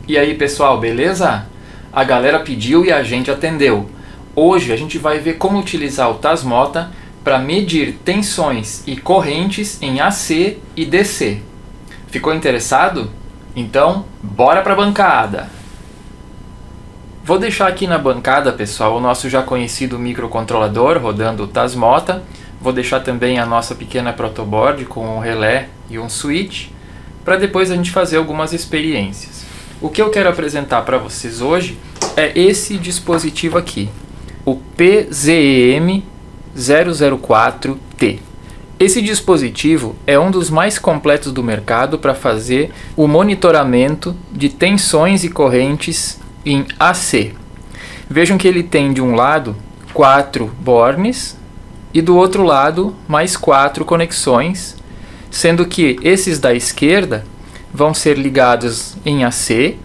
E aí pessoal, beleza? A galera pediu e a gente atendeu. Hoje a gente vai ver como utilizar o Tasmota para medir tensões e correntes em AC e DC. Ficou interessado? Então, bora para a bancada! Vou deixar aqui na bancada, pessoal, o nosso já conhecido microcontrolador rodando o Tasmota. Vou deixar também a nossa pequena protoboard com um relé e um switch, para depois a gente fazer algumas experiências. O que eu quero apresentar para vocês hoje é esse dispositivo aqui, o PZEM004T. Esse dispositivo é um dos mais completos do mercado para fazer o monitoramento de tensões e correntes em AC. Vejam que ele tem de um lado 4 bornes e do outro lado mais 4 conexões, sendo que esses da esquerda vão ser ligados em AC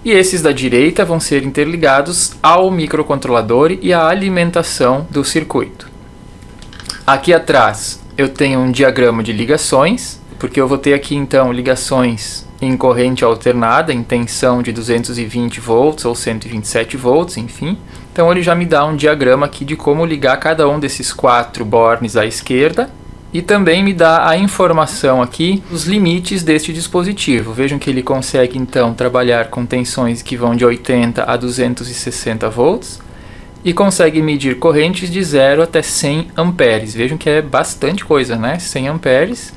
e esses da direita vão ser interligados ao microcontrolador e à alimentação do circuito. Aqui atrás eu tenho um diagrama de ligações, porque eu vou ter aqui então ligações em corrente alternada, em tensão de 220 volts ou 127 volts, enfim. Então ele já me dá um diagrama aqui de como ligar cada um desses 4 bornes à esquerda. E também me dá a informação aqui dos limites deste dispositivo. Vejam que ele consegue então trabalhar com tensões que vão de 80 a 260 volts e consegue medir correntes de 0 até 100 amperes. Vejam que é bastante coisa, né? 100 amperes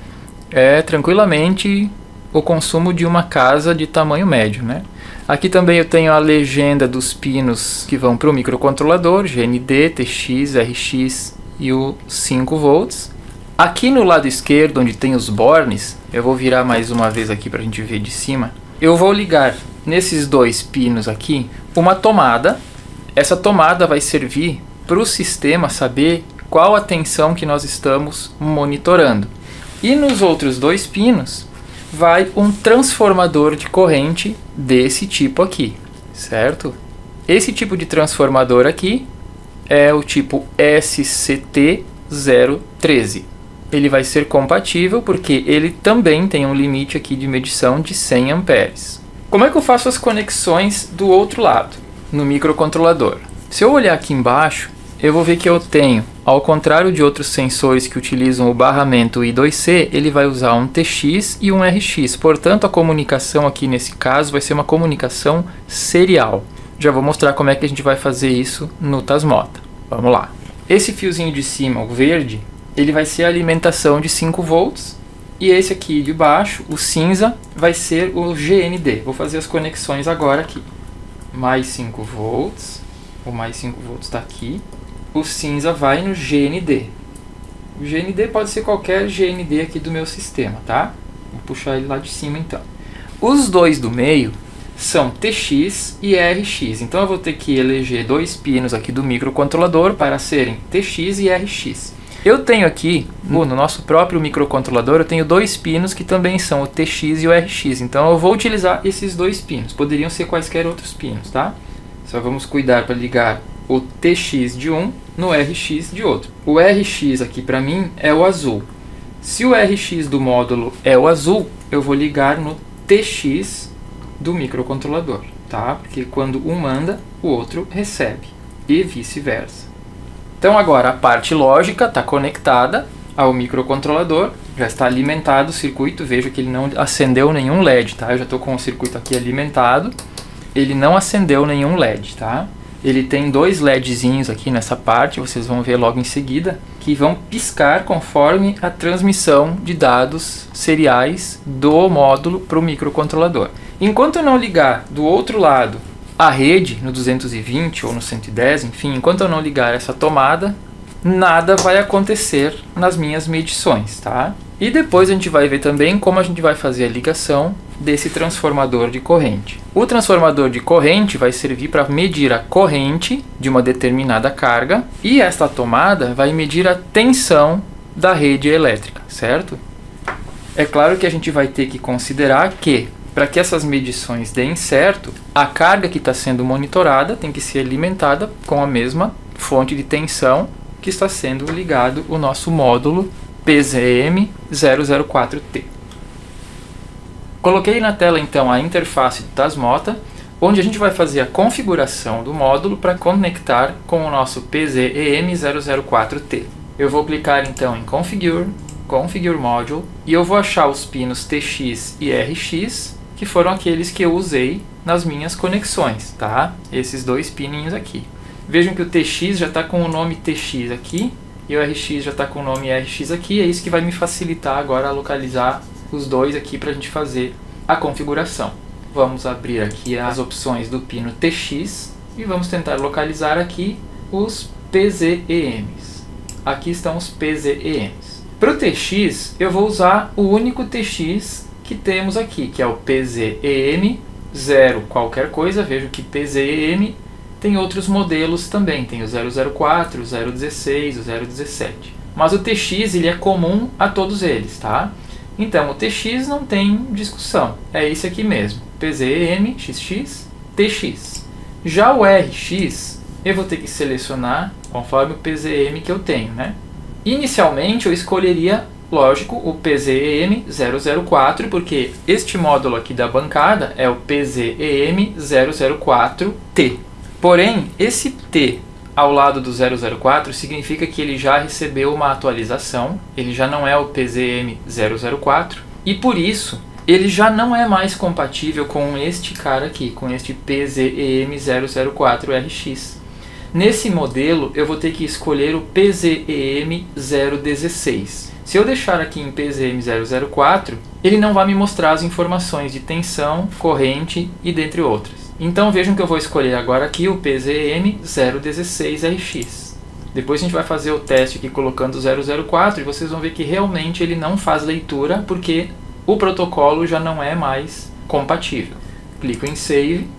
é tranquilamente o consumo de uma casa de tamanho médio, né? Aqui também eu tenho a legenda dos pinos que vão para o microcontrolador, GND, TX, RX e o 5 volts. Aqui no lado esquerdo, onde tem os bornes, eu vou virar mais uma vez aqui para a gente ver de cima. Eu vou ligar nesses 2 pinos aqui uma tomada. Essa tomada vai servir para o sistema saber qual a tensão que nós estamos monitorando. E nos outros 2 pinos vai um transformador de corrente desse tipo aqui, certo? Esse tipo de transformador aqui é o tipo SCT013. Ele vai ser compatível porque ele também tem um limite aqui de medição de 100 amperes. Como é que eu faço as conexões do outro lado, no microcontrolador? Se eu olhar aqui embaixo, eu vou ver que eu tenho, ao contrário de outros sensores que utilizam o barramento I2C, ele vai usar um TX e um RX. Portanto, a comunicação aqui nesse caso vai ser uma comunicação serial. Já vou mostrar como é que a gente vai fazer isso no Tasmota. Vamos lá. Esse fiozinho de cima, o verde, ele vai ser a alimentação de 5 volts e esse aqui de baixo, o cinza, vai ser o GND. Vou fazer as conexões agora aqui. Mais 5 volts, o mais 5 volts está aqui. O cinza vai no GND. O GND pode ser qualquer GND aqui do meu sistema, tá? Vou puxar ele lá de cima então. Os 2 do meio são TX e RX. Então eu vou ter que eleger 2 pinos aqui do microcontrolador para serem TX e RX. Eu tenho aqui, no nosso próprio microcontrolador, eu tenho 2 pinos que também são o TX e o RX. Então eu vou utilizar esses 2 pinos. Poderiam ser quaisquer outros pinos, tá? Só vamos cuidar para ligar o TX de um no RX de outro. O RX aqui para mim é o azul. Se o RX do módulo é o azul, eu vou ligar no TX do microcontrolador, tá? Porque quando um manda, o outro recebe e vice-versa. Então agora a parte lógica está conectada ao microcontrolador, já está alimentado o circuito. Veja que ele não acendeu nenhum LED, tá? Eu já estou com o circuito aqui alimentado, ele não acendeu nenhum LED, tá? Ele tem 2 LEDzinhos aqui nessa parte, vocês vão ver logo em seguida, que vão piscar conforme a transmissão de dados seriais do módulo para o microcontrolador. Enquanto eu não ligar do outro lado a rede no 220 ou no 110, enfim, enquanto eu não ligar essa tomada, nada vai acontecer nas minhas medições, tá? E depois a gente vai ver também como a gente vai fazer a ligação desse transformador de corrente. O transformador de corrente vai servir para medir a corrente de uma determinada carga e esta tomada vai medir a tensão da rede elétrica, certo? É claro que a gente vai ter que considerar que, para que essas medições deem certo, a carga que está sendo monitorada tem que ser alimentada com a mesma fonte de tensão que está sendo ligado o nosso módulo PZEM004T. Coloquei na tela então a interface do Tasmota, onde a gente vai fazer a configuração do módulo para conectar com o nosso PZEM004T. Eu vou clicar então em Configure, Configure Module, e eu vou achar os pinos TX e RX, que foram aqueles que eu usei nas minhas conexões, tá? Esses dois pininhos aqui. Vejam que o TX já está com o nome TX aqui, e o RX já está com o nome RX aqui, é isso que vai me facilitar agora a localizar os dois aqui para a gente fazer a configuração. Vamos abrir aqui as opções do pino TX e vamos tentar localizar aqui os PZEMs. Aqui estão os PZEMs. Para o TX, eu vou usar o único TX que temos aqui, que é o PZEM 0 qualquer coisa. Vejo que PZEM tem outros modelos também, tem o 004, o 016, o 017. Mas o TX ele é comum a todos eles, tá? Então o TX não tem discussão, é esse aqui mesmo, PZEM, XX, TX. Já o RX eu vou ter que selecionar conforme o PZEM que eu tenho, né? Inicialmente eu escolheria, lógico, o PZEM 004, porque este módulo aqui da bancada é o PZEM 004T. Porém, esse T ao lado do 004 significa que ele já recebeu uma atualização, ele já não é o PZEM 004 e por isso ele já não é mais compatível com este cara aqui, com este PZEM 004RX. Nesse modelo eu vou ter que escolher o PZEM 016. Se eu deixar aqui em PZEM 004, ele não vai me mostrar as informações de tensão, corrente e dentre outras. Então vejam que eu vou escolher agora aqui o PZEM 016RX. Depois a gente vai fazer o teste aqui colocando o 004 e vocês vão ver que realmente ele não faz leitura porque o protocolo já não é mais compatível. Clico em Save.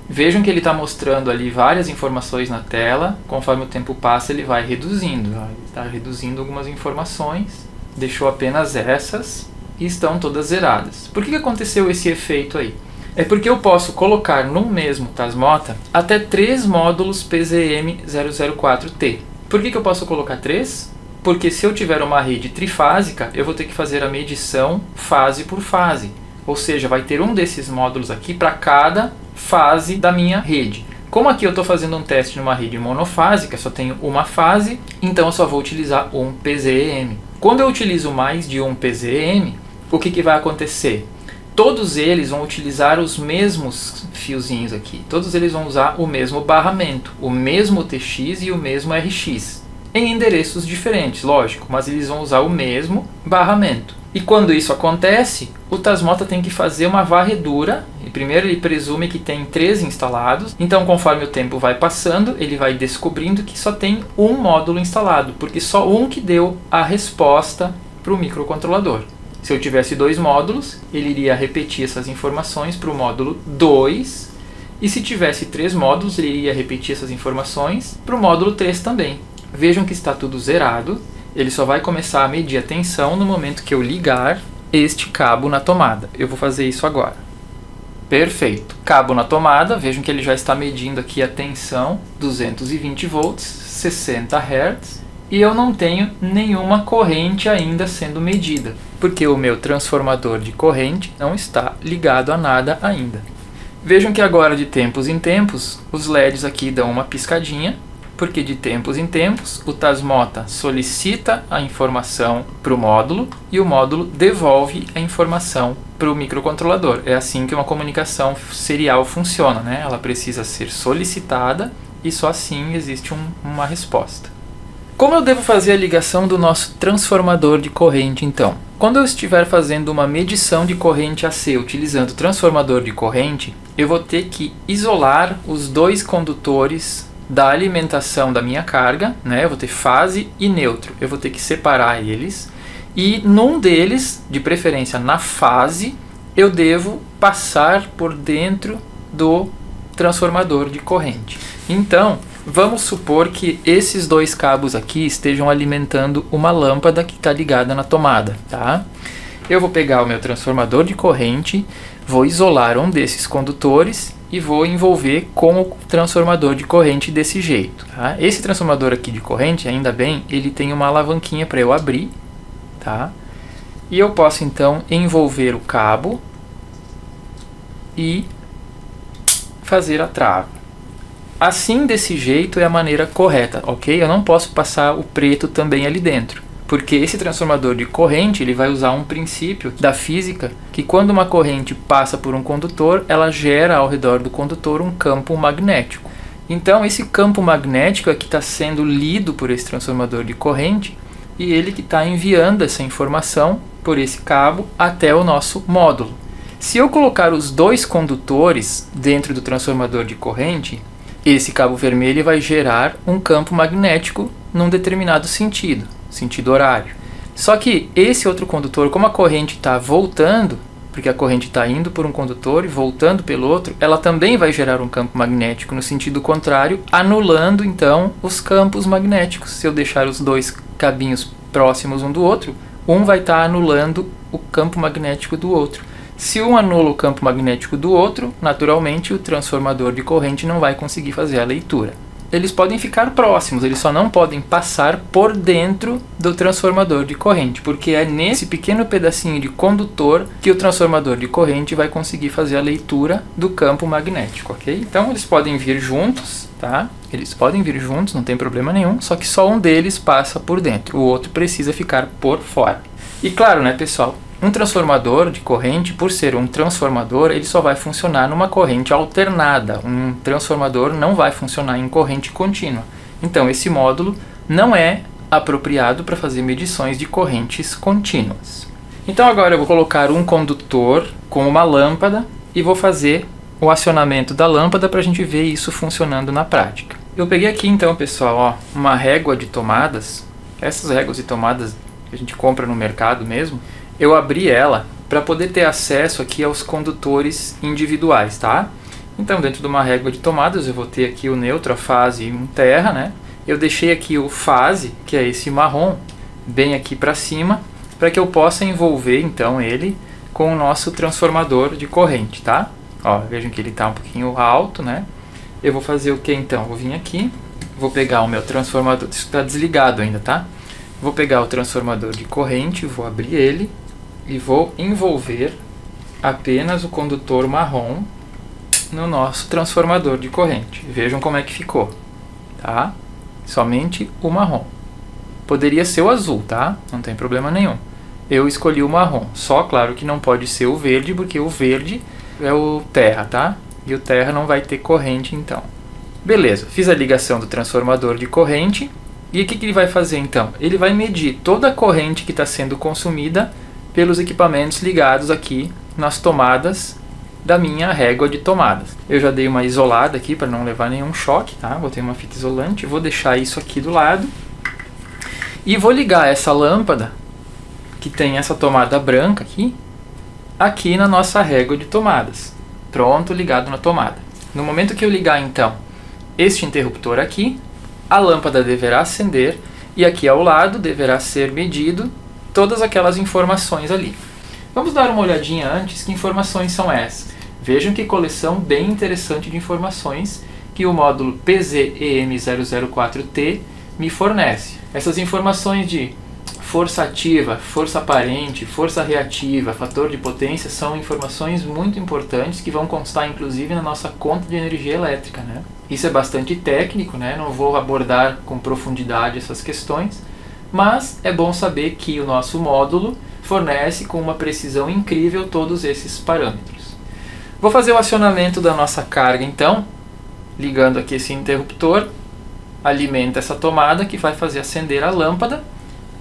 Vejam que ele está mostrando ali várias informações na tela. Conforme o tempo passa ele vai reduzindo. Ele está reduzindo algumas informações. Deixou apenas essas e estão todas zeradas. Por que aconteceu esse efeito aí? É porque eu posso colocar no mesmo Tasmota até 3 módulos PZEM 004T. Por que eu posso colocar 3? Porque se eu tiver uma rede trifásica, eu vou ter que fazer a medição fase por fase. Ou seja, vai ter um desses módulos aqui para cada fase da minha rede. Como aqui eu estou fazendo um teste numa rede monofásica, só tenho uma fase, então eu só vou utilizar um PZEM. Quando eu utilizo mais de um PZEM, o que vai acontecer? Todos eles vão utilizar os mesmos fiozinhos aqui. Todos eles vão usar o mesmo barramento, o mesmo TX e o mesmo RX. Em endereços diferentes, lógico, mas eles vão usar o mesmo barramento. E quando isso acontece, o Tasmota tem que fazer uma varredura. E primeiro ele presume que tem 3 instalados. Então conforme o tempo vai passando, ele vai descobrindo que só tem um módulo instalado. Porque só um que deu a resposta para o microcontrolador. Se eu tivesse 2 módulos, ele iria repetir essas informações para o módulo 2. E se tivesse 3 módulos, ele iria repetir essas informações para o módulo 3 também. Vejam que está tudo zerado. Ele só vai começar a medir a tensão no momento que eu ligar este cabo na tomada. Eu vou fazer isso agora. Perfeito. Cabo na tomada. Vejam que ele já está medindo aqui a tensão, 220 volts, 60 Hz. E eu não tenho nenhuma corrente ainda sendo medida, porque o meu transformador de corrente não está ligado a nada ainda. Vejam que agora de tempos em tempos os LEDs aqui dão uma piscadinha, porque de tempos em tempos o Tasmota solicita a informação para o módulo e o módulo devolve a informação para o microcontrolador. É assim que uma comunicação serial funciona, né? Ela precisa ser solicitada e só assim existe uma resposta. Como eu devo fazer a ligação do nosso transformador de corrente então? Quando eu estiver fazendo uma medição de corrente AC utilizando o transformador de corrente, eu vou ter que isolar os 2 condutores da alimentação da minha carga, né? Eu vou ter fase e neutro. Eu vou ter que separar eles e num deles, de preferência na fase, eu devo passar por dentro do transformador de corrente. Então, vamos supor que esses 2 cabos aqui estejam alimentando uma lâmpada que está ligada na tomada, tá? Eu vou pegar o meu transformador de corrente, vou isolar um desses condutores e vou envolver com o transformador de corrente desse jeito, tá? Esse transformador aqui de corrente, ainda bem, ele tem uma alavanquinha para eu abrir, tá? E eu posso então envolver o cabo e fazer a trava. Assim, desse jeito, é a maneira correta, ok? Eu não posso passar o preto também ali dentro, porque esse transformador de corrente ele vai usar um princípio da física que quando uma corrente passa por um condutor, ela gera ao redor do condutor um campo magnético. Então esse campo magnético é que está sendo lido por esse transformador de corrente e ele que está enviando essa informação por esse cabo até o nosso módulo. Se eu colocar os dois condutores dentro do transformador de corrente, esse cabo vermelho vai gerar um campo magnético num determinado sentido horário. Só que esse outro condutor, como a corrente está voltando, porque a corrente está indo por um condutor e voltando pelo outro, ela também vai gerar um campo magnético no sentido contrário, anulando então os campos magnéticos. Se eu deixar os dois cabinhos próximos um do outro, um vai estar anulando o campo magnético do outro. Se um anula o campo magnético do outro, naturalmente o transformador de corrente não vai conseguir fazer a leitura. Eles podem ficar próximos, eles só não podem passar por dentro do transformador de corrente, porque é nesse pequeno pedacinho de condutor que o transformador de corrente vai conseguir fazer a leitura do campo magnético, ok? Então eles podem vir juntos, tá? Eles podem vir juntos, não tem problema nenhum, só que só um deles passa por dentro, o outro precisa ficar por fora. E claro, né, pessoal? Um transformador de corrente, por ser um transformador, ele só vai funcionar numa corrente alternada. Um transformador não vai funcionar em corrente contínua. Então, esse módulo não é apropriado para fazer medições de correntes contínuas. Então, agora eu vou colocar um condutor com uma lâmpada e vou fazer o acionamento da lâmpada para a gente ver isso funcionando na prática. Eu peguei aqui, então, pessoal, ó, uma régua de tomadas. Essas réguas de tomadas que a gente compra no mercado mesmo. Eu abri ela para poder ter acesso aqui aos condutores individuais, tá? Então, dentro de uma régua de tomadas, eu vou ter aqui o neutro, a fase e um terra, né? Eu deixei aqui o fase, que é esse marrom, bem aqui para cima, para que eu possa envolver, então, ele com o nosso transformador de corrente, tá? Ó, vejam que ele está um pouquinho alto, né? Eu vou fazer o que, então? Vou vir aqui, vou pegar o meu transformador, isso está desligado ainda, tá? Vou pegar o transformador de corrente, vou abrir ele, e vou envolver apenas o condutor marrom no nosso transformador de corrente. Vejam como é que ficou, tá? Somente o marrom. Poderia ser o azul, tá? Não tem problema nenhum. Eu escolhi o marrom. Só, claro, que não pode ser o verde, porque o verde é o terra, tá? E o terra não vai ter corrente, então. Beleza, fiz a ligação do transformador de corrente. E o que ele vai fazer, então? Ele vai medir toda a corrente que está sendo consumida pelos equipamentos ligados aqui nas tomadas da minha régua de tomadas. Eu já dei uma isolada aqui para não levar nenhum choque, tá? Botei uma fita isolante, vou deixar isso aqui do lado e vou ligar essa lâmpada que tem essa tomada branca aqui na nossa régua de tomadas. Pronto, ligado na tomada. No momento que eu ligar então este interruptor aqui, a lâmpada deverá acender e aqui ao lado deverá ser medido todas aquelas informações ali. Vamos dar uma olhadinha antes, que informações são essas? Vejam que coleção bem interessante de informações que o módulo PZEM004T me fornece. Essas informações de força ativa, força aparente, força reativa, fator de potência são informações muito importantes que vão constar inclusive na nossa conta de energia elétrica, né? Isso é bastante técnico, né? Não vou abordar com profundidade essas questões, mas é bom saber que o nosso módulo fornece com uma precisão incrível todos esses parâmetros. Vou fazer o acionamento da nossa carga então, ligando aqui esse interruptor, alimenta essa tomada que vai fazer acender a lâmpada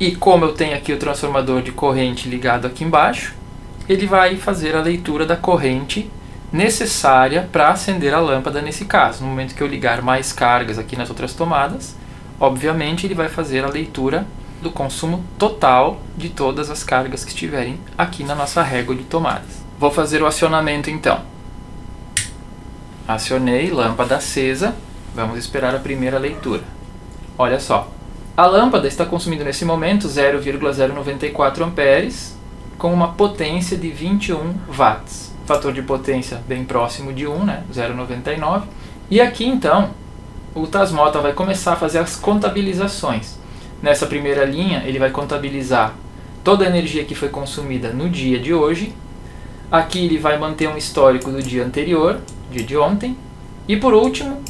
e como eu tenho aqui o transformador de corrente ligado aqui embaixo, ele vai fazer a leitura da corrente necessária para acender a lâmpada nesse caso. No momento que eu ligar mais cargas aqui nas outras tomadas, obviamente ele vai fazer a leitura do consumo total de todas as cargas que estiverem aqui na nossa régua de tomadas. Vou fazer o acionamento então. Acionei, lâmpada acesa, vamos esperar a primeira leitura. Olha só, a lâmpada está consumindo nesse momento 0,094 amperes com uma potência de 21 watts. Fator de potência bem próximo de 1, né? 0,99. E aqui então o Tasmota vai começar a fazer as contabilizações. Nessa primeira linha ele vai contabilizar toda a energia que foi consumida no dia de hoje, Aqui ele vai manter um histórico do dia anterior, dia de ontem. E por último,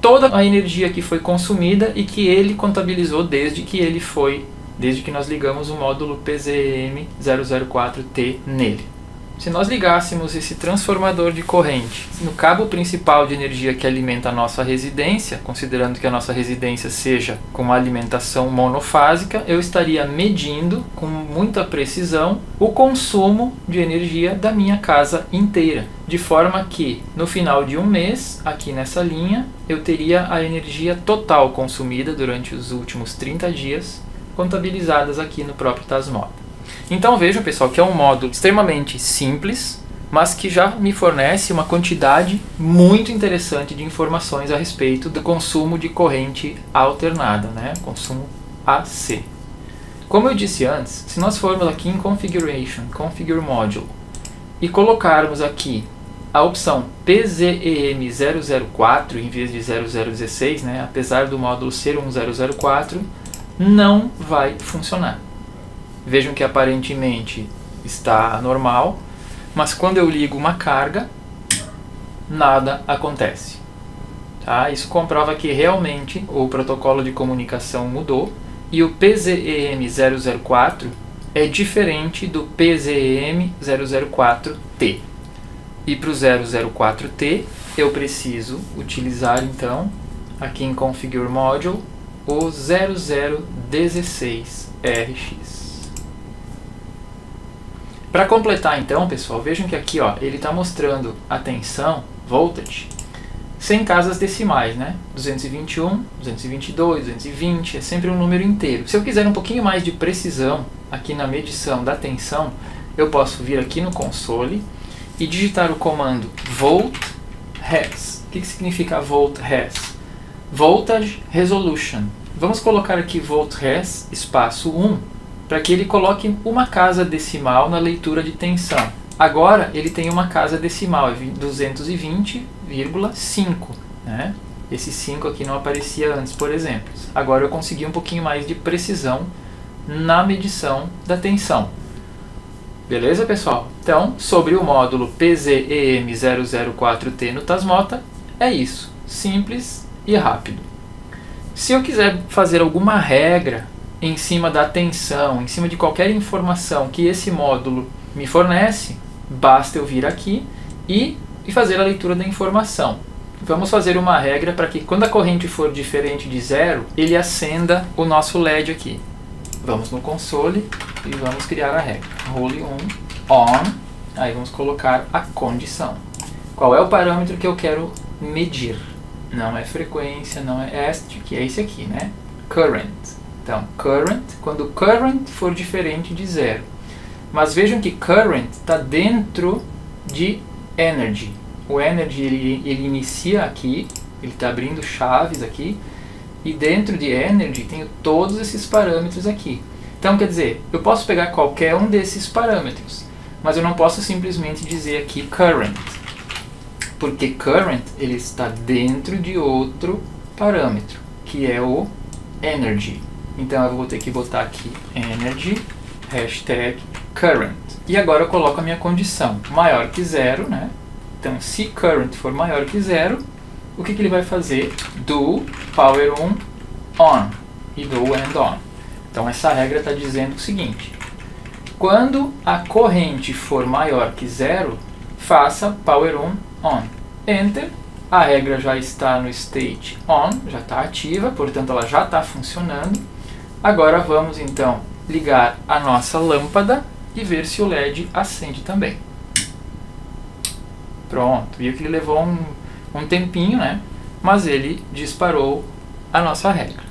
toda a energia que foi consumida e que ele contabilizou desde que nós ligamos o módulo PZM004T nele. Se nós ligássemos esse transformador de corrente no cabo principal de energia que alimenta a nossa residência, considerando que a nossa residência seja com uma alimentação monofásica, eu estaria medindo com muita precisão o consumo de energia da minha casa inteira. De forma que, no final de um mês, aqui nessa linha, eu teria a energia total consumida durante os últimos 30 dias, contabilizadas aqui no próprio Tasmota. Então vejam, pessoal, que é um módulo extremamente simples, mas que já me fornece uma quantidade muito interessante de informações a respeito do consumo de corrente alternada, né? Consumo AC. Como eu disse antes, se nós formos aqui em Configuration, Configure Module, e colocarmos aqui a opção PZEM004 em vez de 0016, né? Apesar do módulo ser um 004, não vai funcionar. Vejam que aparentemente está normal, mas quando eu ligo uma carga, nada acontece. Tá? Isso comprova que realmente o protocolo de comunicação mudou e o PZEM004 é diferente do PZEM004T. E para o 004T eu preciso utilizar então, aqui em Configure Module, o 0016RX. Para completar então, pessoal, vejam que aqui ó, ele está mostrando a tensão, voltage, sem casas decimais, né? 221, 222, 220, é sempre um número inteiro. Se eu quiser um pouquinho mais de precisão aqui na medição da tensão, eu posso vir aqui no console e digitar o comando volt-res. O que significa volt-res? Voltage Resolution. Vamos colocar aqui volt-res, espaço 1, para que ele coloque uma casa decimal na leitura de tensão. Agora ele tem uma casa decimal, é 220,5. Né? Esse 5 aqui não aparecia antes, por exemplo. Agora eu consegui um pouquinho mais de precisão na medição da tensão. Beleza, pessoal? Então, sobre o módulo PZEM004T no Tasmota, é isso. Simples e rápido. Se eu quiser fazer alguma regra em cima da tensão, em cima de qualquer informação que esse módulo me fornece, basta eu vir aqui e fazer a leitura da informação. Vamos fazer uma regra para que quando a corrente for diferente de 0, ele acenda o nosso LED aqui. Vamos no console e vamos criar a regra. Role on, aí vamos colocar a condição. Qual é o parâmetro que eu quero medir? Não é frequência, não é este, que é esse aqui, né? Current. Então, current, quando current for diferente de 0. Mas vejam que current está dentro de energy. O energy ele inicia aqui, ele está abrindo chaves aqui, e dentro de energy tenho todos esses parâmetros aqui. Então, quer dizer, eu posso pegar qualquer um desses parâmetros, mas eu não posso simplesmente dizer aqui current, porque current ele está dentro de outro parâmetro, que é o energy. Então eu vou ter que botar aqui energy, hashtag current. E agora eu coloco a minha condição, maior que 0, né? Então se current for maior que 0, o que ele vai fazer? Do power on e do end on. Então essa regra está dizendo o seguinte: quando a corrente for maior que 0, faça power on. Enter. A regra já está no state on, já está ativa, portanto ela já está funcionando. Agora vamos então ligar a nossa lâmpada e ver se o LED acende também. Pronto, viu que ele levou um tempinho, né? Mas ele disparou a nossa regra.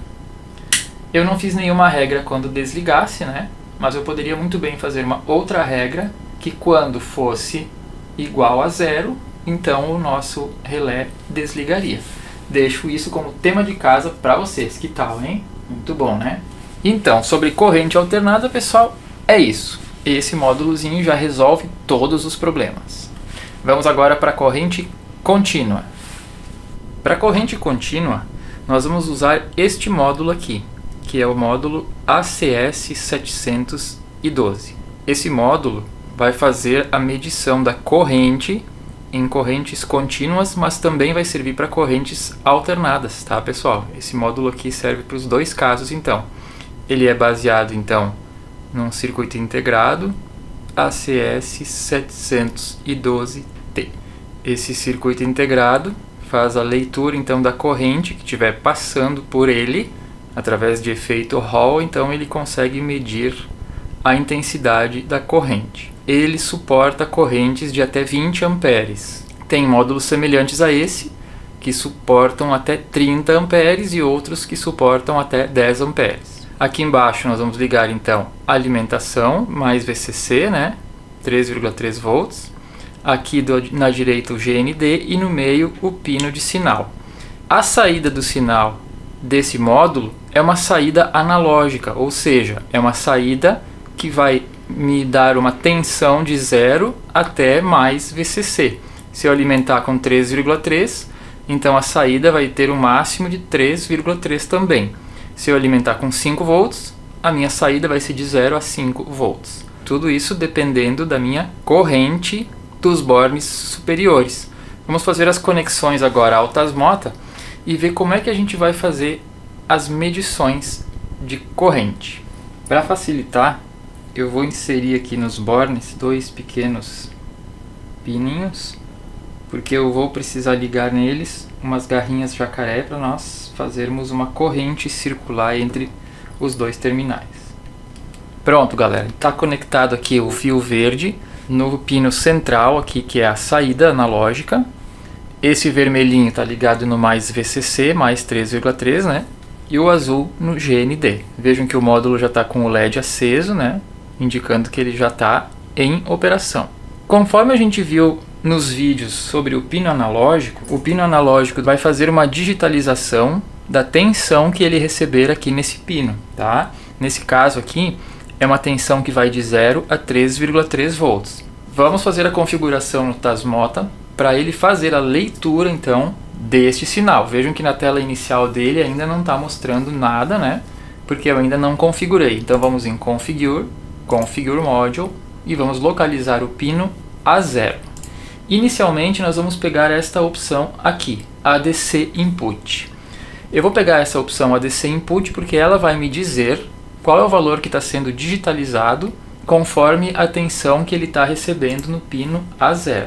Eu não fiz nenhuma regra quando desligasse, né? Mas eu poderia muito bem fazer uma outra regra que quando fosse igual a 0, então o nosso relé desligaria. Deixo isso como tema de casa para vocês. Que tal, hein? Muito bom, né? Então, sobre corrente alternada, pessoal, é isso. Esse módulozinho já resolve todos os problemas. Vamos agora para a corrente contínua. Para a corrente contínua, nós vamos usar este módulo aqui, que é o módulo ACS712. Esse módulo vai fazer a medição da corrente em correntes contínuas, mas também vai servir para correntes alternadas, tá, pessoal? Esse módulo aqui serve para os dois casos, então. Ele é baseado, então, num circuito integrado ACS 712T. Esse circuito integrado faz a leitura, então, da corrente que estiver passando por ele, através de efeito Hall, então ele consegue medir a intensidade da corrente. Ele suporta correntes de até 20 amperes. Tem módulos semelhantes a esse, que suportam até 30 amperes e outros que suportam até 10 amperes. Aqui embaixo nós vamos ligar então a alimentação mais VCC, né? 3,3 volts. Aqui na direita o GND e no meio o pino de sinal. A saída do sinal desse módulo é uma saída analógica, ou seja, é uma saída que vai me dar uma tensão de 0 até mais VCC. Se eu alimentar com 3,3, então a saída vai ter um máximo de 3,3 também. Se eu alimentar com 5 volts, a minha saída vai ser de 0 a 5 volts. Tudo isso dependendo da minha corrente dos bornes superiores. Vamos fazer as conexões agora altas-mota e ver como é que a gente vai fazer as medições de corrente. Para facilitar, eu vou inserir aqui nos bornes dois pequenos pininhos, porque eu vou precisar ligar neles umas garrinhas jacaré para nós fazermos uma corrente circular entre os dois terminais. Pronto, galera, está conectado aqui o fio verde no pino central aqui, que é a saída analógica. Esse vermelhinho está ligado no mais VCC, mais 3,3, né? E o azul no GND. Vejam que o módulo já está com o LED aceso, né? Indicando que ele já está em operação. Conforme a gente viu nos vídeos sobre o pino analógico vai fazer uma digitalização da tensão que ele receber aqui nesse pino, tá? Nesse caso aqui, é uma tensão que vai de 0 a 3,3 volts. Vamos fazer a configuração no Tasmota para ele fazer a leitura, então, deste sinal. Vejam que na tela inicial dele ainda não está mostrando nada, né? Porque eu ainda não configurei. Então vamos em Configure, Configure Module e vamos localizar o pino a 0. Inicialmente nós vamos pegar esta opção aqui, ADC Input. Eu vou pegar essa opção ADC Input porque ela vai me dizer qual é o valor que está sendo digitalizado conforme a tensão que ele está recebendo no pino A0.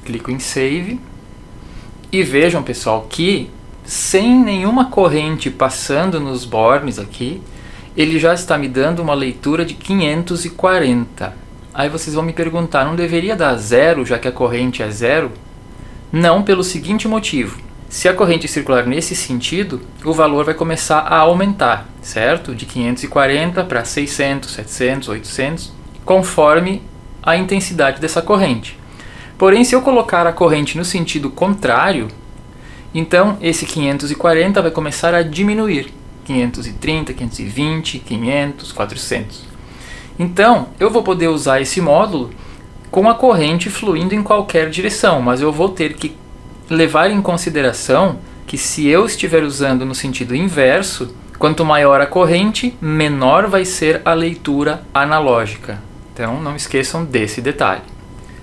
Clico em Save e vejam, pessoal, que sem nenhuma corrente passando nos bornes aqui, ele já está me dando uma leitura de 540. Aí vocês vão me perguntar, não deveria dar 0 já que a corrente é 0? Não, pelo seguinte motivo. Se a corrente circular nesse sentido, o valor vai começar a aumentar, certo? De 540 para 600, 700, 800, conforme a intensidade dessa corrente. Porém, se eu colocar a corrente no sentido contrário, então esse 540 vai começar a diminuir. 530, 520, 500, 400. Então, eu vou poder usar esse módulo com a corrente fluindo em qualquer direção, mas eu vou ter que levar em consideração que se eu estiver usando no sentido inverso, quanto maior a corrente, menor vai ser a leitura analógica. Então, não esqueçam desse detalhe.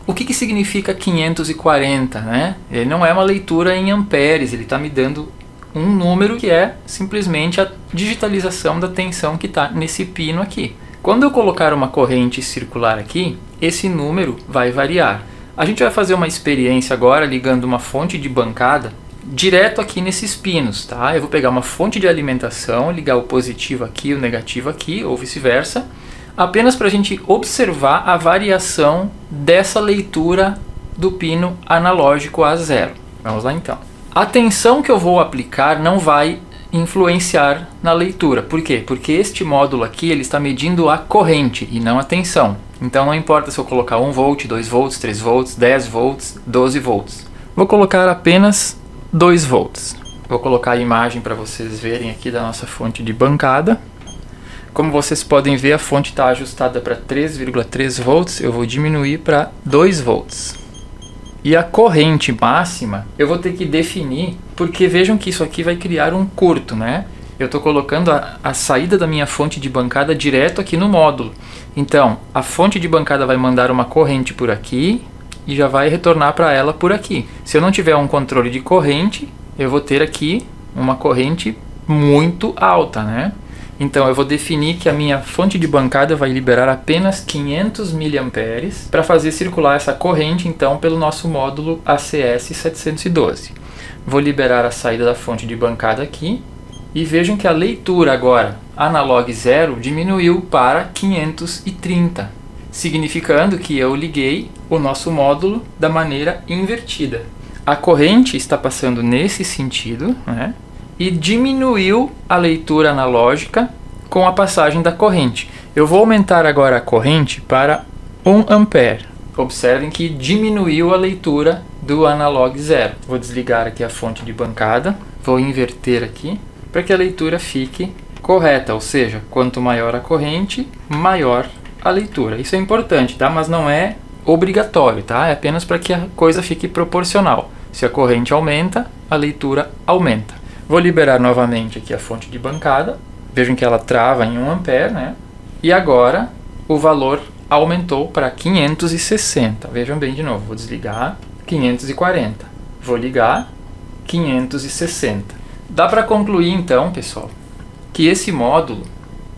O que significa 540, né? Ele não é uma leitura em amperes, ele está me dando um número que é simplesmente a digitalização da tensão que está nesse pino aqui. Quando eu colocar uma corrente circular aqui, esse número vai variar. A gente vai fazer uma experiência agora ligando uma fonte de bancada direto aqui nesses pinos, tá? Eu vou pegar uma fonte de alimentação, ligar o positivo aqui, o negativo aqui, ou vice-versa, apenas para a gente observar a variação dessa leitura do pino analógico A0. Vamos lá então. A tensão que eu vou aplicar não vai influenciar na leitura. Por quê? Porque este módulo aqui ele está medindo a corrente e não a tensão. Então não importa se eu colocar 1 volt, 2 volts, 3 volts, 10 volts, 12 volts. Vou colocar apenas 2 volts. Vou colocar a imagem para vocês verem aqui da nossa fonte de bancada. Como vocês podem ver, a fonte está ajustada para 3,3 volts. Eu vou diminuir para 2 volts. E a corrente máxima eu vou ter que definir, porque vejam que isso aqui vai criar um curto, né? Eu estou colocando a saída da minha fonte de bancada direto aqui no módulo. Então, a fonte de bancada vai mandar uma corrente por aqui e já vai retornar para ela por aqui. Se eu não tiver um controle de corrente, eu vou ter aqui uma corrente muito alta, né? Então eu vou definir que a minha fonte de bancada vai liberar apenas 500 mA para fazer circular essa corrente então pelo nosso módulo ACS 712. Vou liberar a saída da fonte de bancada aqui e vejam que a leitura agora analog 0 diminuiu para 530, significando que eu liguei o nosso módulo da maneira invertida. A corrente está passando nesse sentido, né? E diminuiu a leitura analógica com a passagem da corrente. Eu vou aumentar agora a corrente para 1 ampere. Observem que diminuiu a leitura do analog 0. Vou desligar aqui a fonte de bancada, vou inverter aqui para que a leitura fique correta, ou seja, quanto maior a corrente, maior a leitura. Isso é importante, tá? Mas não é obrigatório, tá? É apenas para que a coisa fique proporcional. Se a corrente aumenta, a leitura aumenta. Vou liberar novamente aqui a fonte de bancada. Vejam que ela trava em 1 ampere, né? E agora o valor aumentou para 560. Vejam bem de novo. Vou desligar 540. Vou ligar 560. Dá para concluir então, pessoal, que esse módulo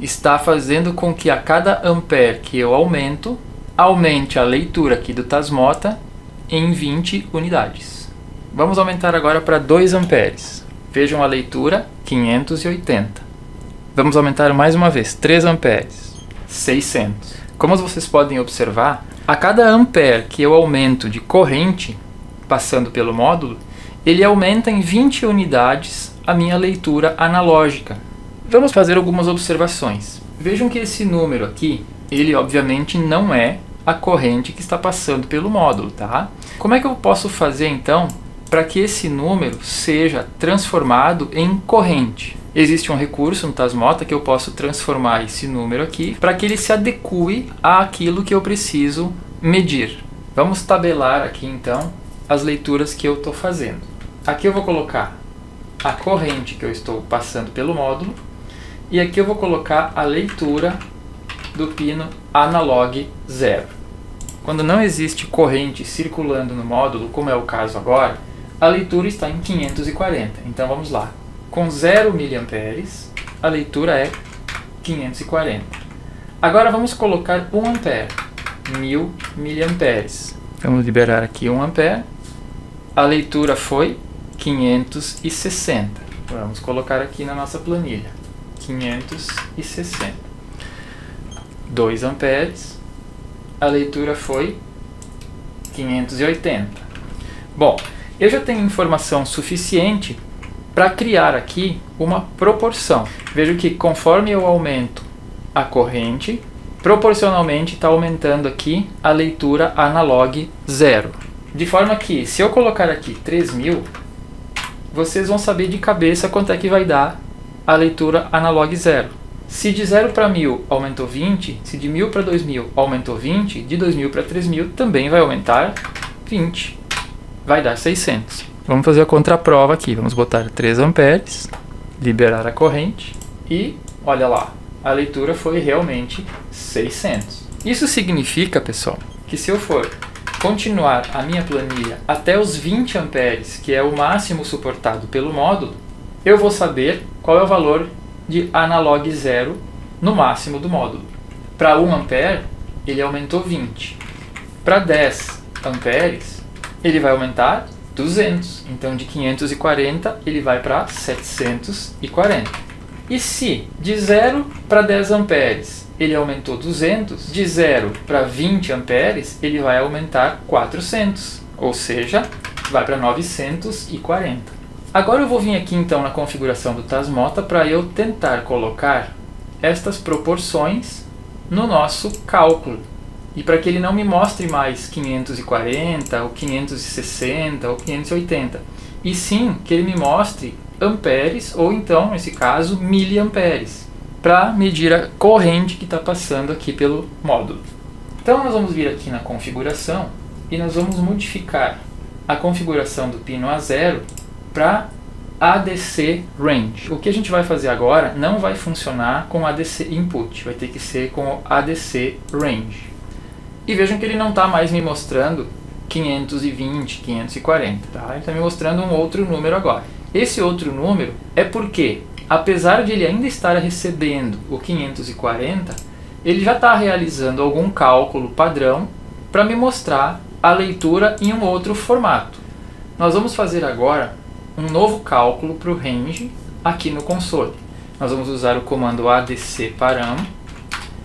está fazendo com que a cada ampere que eu aumento, aumente a leitura aqui do Tasmota em 20 unidades. Vamos aumentar agora para 2 amperes. Vejam a leitura, 580. Vamos aumentar mais uma vez, 3 amperes, 600. Como vocês podem observar, a cada ampere que eu aumento de corrente passando pelo módulo, ele aumenta em 20 unidades a minha leitura analógica. Vamos fazer algumas observações. Vejam que esse número aqui, ele obviamente não é a corrente que está passando pelo módulo, tá? Como é que eu posso fazer então para que esse número seja transformado em corrente? Existe um recurso no Tasmota que eu posso transformar esse número aqui para que ele se adeque àquilo que eu preciso medir. Vamos tabelar aqui então as leituras que eu estou fazendo. Aqui eu vou colocar a corrente que eu estou passando pelo módulo e aqui eu vou colocar a leitura do pino analog 0. Quando não existe corrente circulando no módulo, como é o caso agora, a leitura está em 540. Então vamos lá. Com 0 mA, a leitura é 540. Agora vamos colocar 1 ampere, 1000 mA. Vamos liberar aqui 1 ampere. A leitura foi 560. Vamos colocar aqui na nossa planilha. 560. 2 amperes. A leitura foi 580. Bom, eu já tenho informação suficiente para criar aqui uma proporção. Vejo que conforme eu aumento a corrente, proporcionalmente está aumentando aqui a leitura analog 0. De forma que, se eu colocar aqui 3000, vocês vão saber de cabeça quanto é que vai dar a leitura analog 0. Se de 0 para 1000 aumentou 20, se de 1000 para 2000 aumentou 20, de 2000 para 3000 também vai aumentar 20. Vai dar 600. Vamos fazer a contraprova aqui. Vamos botar 3 amperes, liberar a corrente e, olha lá, a leitura foi realmente 600. Isso significa, pessoal, que se eu for continuar a minha planilha até os 20 amperes, que é o máximo suportado pelo módulo, eu vou saber qual é o valor de analog 0 no máximo do módulo. Para 1 ampere, ele aumentou 20. Para 10 amperes, ele vai aumentar 200. Então, de 540, ele vai para 740. E se de 0 para 10 amperes ele aumentou 200, de 0 para 20 amperes ele vai aumentar 400. Ou seja, vai para 940. Agora eu vou vir aqui então na configuração do Tasmota para eu tentar colocar estas proporções no nosso cálculo. E para que ele não me mostre mais 540, ou 560, ou 580. E sim que ele me mostre amperes, ou então, nesse caso, miliamperes, para medir a corrente que está passando aqui pelo módulo. Então nós vamos vir aqui na configuração e nós vamos modificar a configuração do pino A0 para ADC Range. O que a gente vai fazer agora não vai funcionar com ADC Input, vai ter que ser com o ADC Range. E vejam que ele não está mais me mostrando 520, 540, tá? Ele está me mostrando um outro número agora. Esse outro número é porque, apesar de ele ainda estar recebendo o 540, ele já está realizando algum cálculo padrão para me mostrar a leitura em um outro formato. Nós vamos fazer agora um novo cálculo para o range aqui no console. Nós vamos usar o comando ADC Param,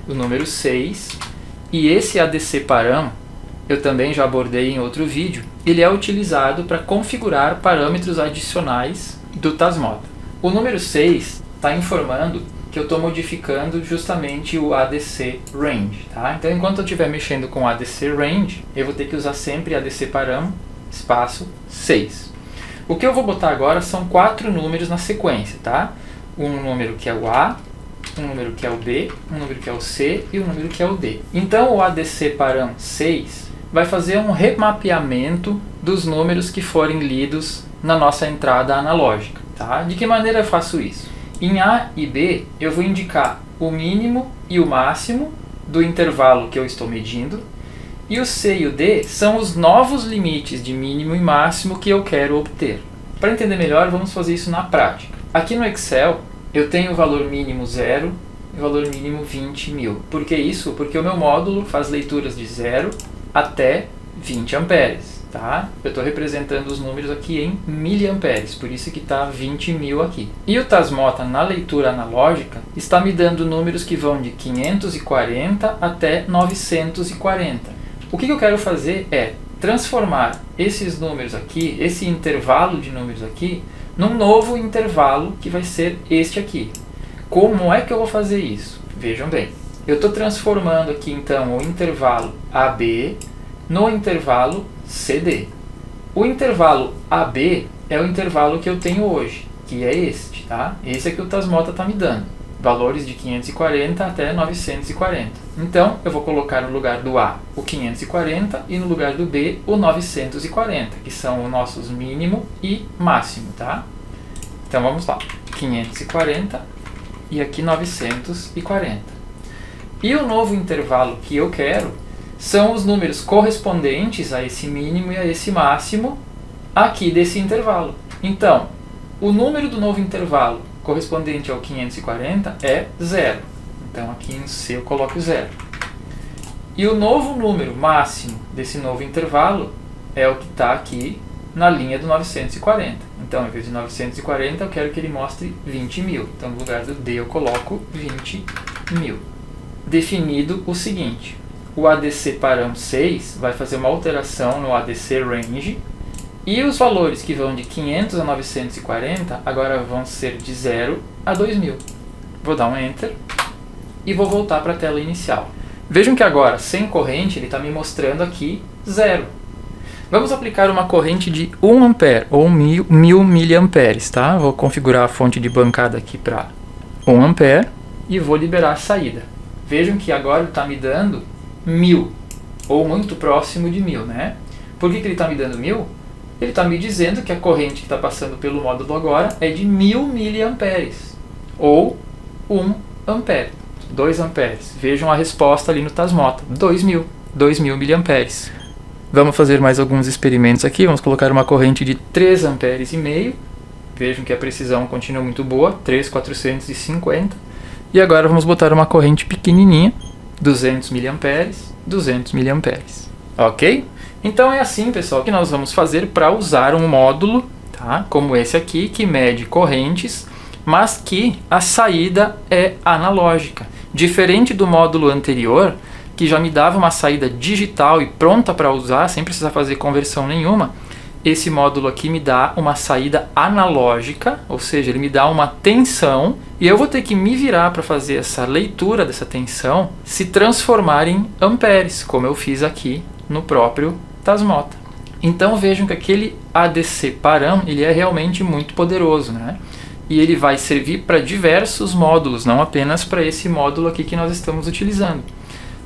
o número 6, e esse ADC Param, eu também já abordei em outro vídeo, ele é utilizado para configurar parâmetros adicionais do Tasmota. O número 6 está informando que eu estou modificando justamente o ADC Range, tá? Então, enquanto eu estiver mexendo com o ADC Range, eu vou ter que usar sempre ADC Param, espaço 6. O que eu vou botar agora são 4 números na sequência, tá? Um número que é o A, um número que é o B, um número que é o C e um número que é o D. Então, o ADC Param 6 vai fazer um remapeamento dos números que forem lidos na nossa entrada analógica, tá? De que maneira eu faço isso? Em A e B, eu vou indicar o mínimo e o máximo do intervalo que eu estou medindo, e o C e o D são os novos limites de mínimo e máximo que eu quero obter. Para entender melhor, vamos fazer isso na prática. Aqui no Excel, eu tenho o valor mínimo 0 e o valor mínimo 20.000. Por que isso? Porque o meu módulo faz leituras de 0 até 20 amperes. Tá? Eu estou representando os números aqui em miliamperes, por isso que está 20.000 aqui. E o Tasmota, na leitura analógica, está me dando números que vão de 540 até 940. O que eu quero fazer é transformar esses números aqui, esse intervalo de números aqui, num novo intervalo que vai ser este aqui. Como é que eu vou fazer isso? Vejam bem, eu estou transformando aqui então o intervalo AB no intervalo CD. O intervalo AB é o intervalo que eu tenho hoje, que é este, tá? Esse é que o Tasmota está me dando, valores de 540 até 940. Então, eu vou colocar no lugar do A o 540 e no lugar do B o 940, que são os nossos mínimo e máximo, tá? Então, vamos lá. 540 e aqui 940. E o novo intervalo que eu quero são os números correspondentes a esse mínimo e a esse máximo aqui desse intervalo. Então, o número do novo intervalo correspondente ao 540 é 0. Então, aqui em C eu coloco 0. E o novo número máximo desse novo intervalo é o que está aqui na linha do 940. Então, em vez de 940, eu quero que ele mostre 20.000. Então, no lugar do D, eu coloco 20.000. Definido o seguinte: o ADC Param 6 vai fazer uma alteração no ADC Range, e os valores que vão de 500 a 940 agora vão ser de 0 a 2.000. Vou dar um Enter e vou voltar para a tela inicial. Vejam que agora, sem corrente, ele está me mostrando aqui 0. Vamos aplicar uma corrente de 1 ampere ou 1000 miliamperes, tá? Vou configurar a fonte de bancada aqui para 1 ampere e vou liberar a saída. Vejam que agora ele está me dando 1000, ou muito próximo de 1000, né? Por que ele está me dando 1000? Ele está me dizendo que a corrente que está passando pelo módulo agora é de 1000 miliamperes, ou 1 ampere, 2 amperes. Vejam a resposta ali no Tasmota, 2000 miliamperes. Vamos fazer mais alguns experimentos aqui. Vamos colocar uma corrente de 3 amperes e meio. Vejam que a precisão continua muito boa, 3.450. E agora vamos botar uma corrente pequenininha, 200 miliamperes, 200 miliamperes. Ok? Então é assim, pessoal, que nós vamos fazer para usar um módulo, tá? Como esse aqui, que mede correntes, mas que a saída é analógica. Diferente do módulo anterior, que já me dava uma saída digital e pronta para usar, sem precisar fazer conversão nenhuma, esse módulo aqui me dá uma saída analógica, ou seja, ele me dá uma tensão, e eu vou ter que me virar para fazer essa leitura dessa tensão se transformar em amperes, como eu fiz aqui no próprio Tasmota. Então vejam que aquele ADC Param, ele é realmente muito poderoso, né? E ele vai servir para diversos módulos, não apenas para esse módulo aqui que nós estamos utilizando.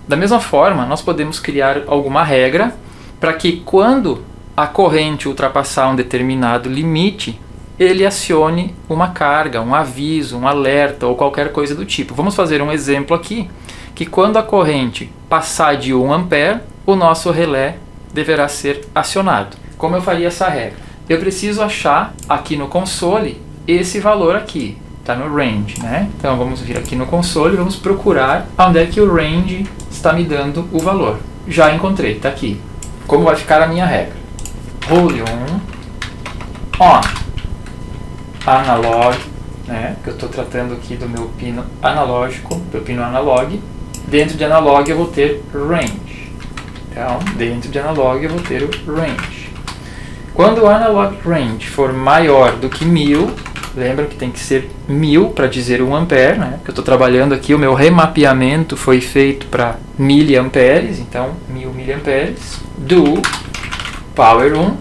Da mesma forma, nós podemos criar alguma regra para que quando a corrente ultrapassar um determinado limite, ele acione uma carga, um aviso, um alerta ou qualquer coisa do tipo. Vamos fazer um exemplo aqui, que quando a corrente passar de 1 ampere, o nosso relé deverá ser acionado. Como eu faria essa regra? Eu preciso achar aqui no console esse valor aqui, está no range, né? Então vamos vir aqui no console e vamos procurar onde é que o range está me dando o valor. Já encontrei, está aqui. Como vai ficar a minha regra? Hold on, analog, né? Que eu estou tratando aqui do meu pino analógico, do pino analog. Dentro de analog eu vou ter range. Então, dentro de analog eu vou ter o range. Quando o analog range for maior do que 1000, lembra que tem que ser 1000 para dizer 1 ampere, né? Porque eu estou trabalhando aqui, o meu remapeamento foi feito para miliamperes, então 1000 miliamperes. Do power on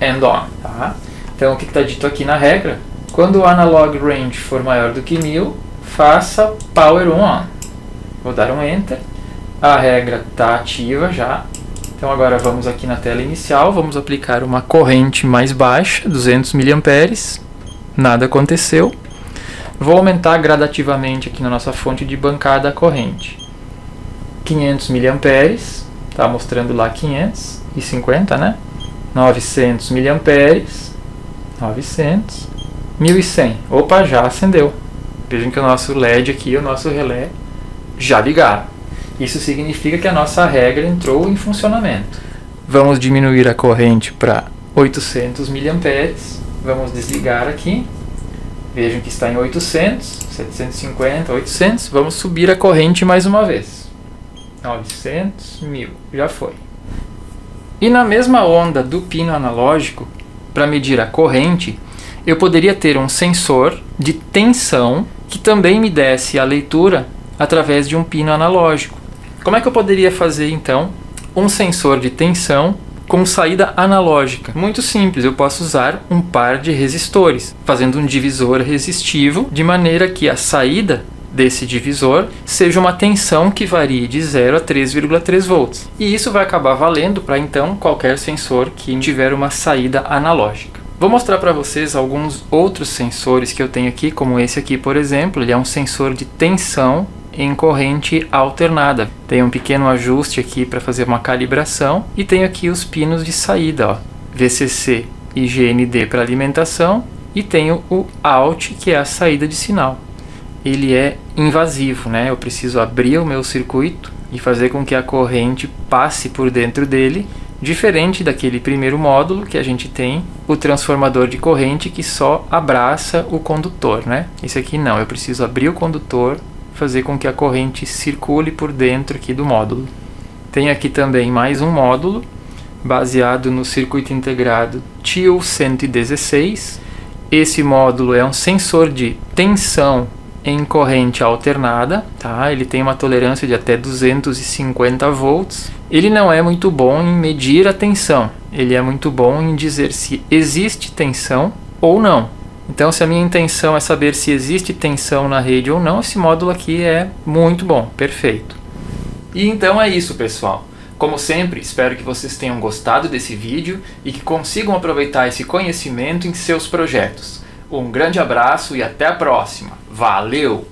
and on, tá? Então o que está dito aqui na regra? Quando o analog range for maior do que 1000, faça power on. Vou dar um enter. A regra está ativa já. Então agora vamos aqui na tela inicial, vamos aplicar uma corrente mais baixa, 200 miliamperes. Nada aconteceu. Vou aumentar gradativamente aqui na nossa fonte de bancada a corrente. 500 miliamperes, está mostrando lá 550, né? 900 miliamperes, 900, 1100. Opa, já acendeu. Vejam que o nosso LED aqui, o nosso relé, já ligaram. Isso significa que a nossa regra entrou em funcionamento. Vamos diminuir a corrente para 800 miliamperes. Vamos desligar aqui. Vejam que está em 800, 750, 800. Vamos subir a corrente mais uma vez. 900, 1000. Já foi. E na mesma onda do pino analógico, para medir a corrente, eu poderia ter um sensor de tensão que também me desse a leitura através de um pino analógico. Como é que eu poderia fazer então um sensor de tensão com saída analógica? Muito simples, eu posso usar um par de resistores, fazendo um divisor resistivo, de maneira que a saída desse divisor seja uma tensão que varie de 0 a 3,3 volts. E isso vai acabar valendo para então qualquer sensor que tiver uma saída analógica. Vou mostrar para vocês alguns outros sensores que eu tenho aqui, como esse aqui, por exemplo. Ele é um sensor de tensão em corrente alternada. Tem um pequeno ajuste aqui para fazer uma calibração e tenho aqui os pinos de saída, ó, VCC e GND para alimentação, e tenho o out, que é a saída de sinal. Ele é invasivo, né? Eu preciso abrir o meu circuito e fazer com que a corrente passe por dentro dele, diferente daquele primeiro módulo que a gente tem o transformador de corrente que só abraça o condutor, né? Esse aqui não, eu preciso abrir o condutor, fazer com que a corrente circule por dentro aqui do módulo. Tem aqui também mais um módulo baseado no circuito integrado TIL-116. Esse módulo é um sensor de tensão em corrente alternada, tá? Ele tem uma tolerância de até 250 volts. Ele não é muito bom em medir a tensão, ele é muito bom em dizer se existe tensão ou não. Então, se a minha intenção é saber se existe tensão na rede ou não, esse módulo aqui é muito bom, perfeito. E então é isso, pessoal. Como sempre, espero que vocês tenham gostado desse vídeo e que consigam aproveitar esse conhecimento em seus projetos. Um grande abraço e até a próxima. Valeu!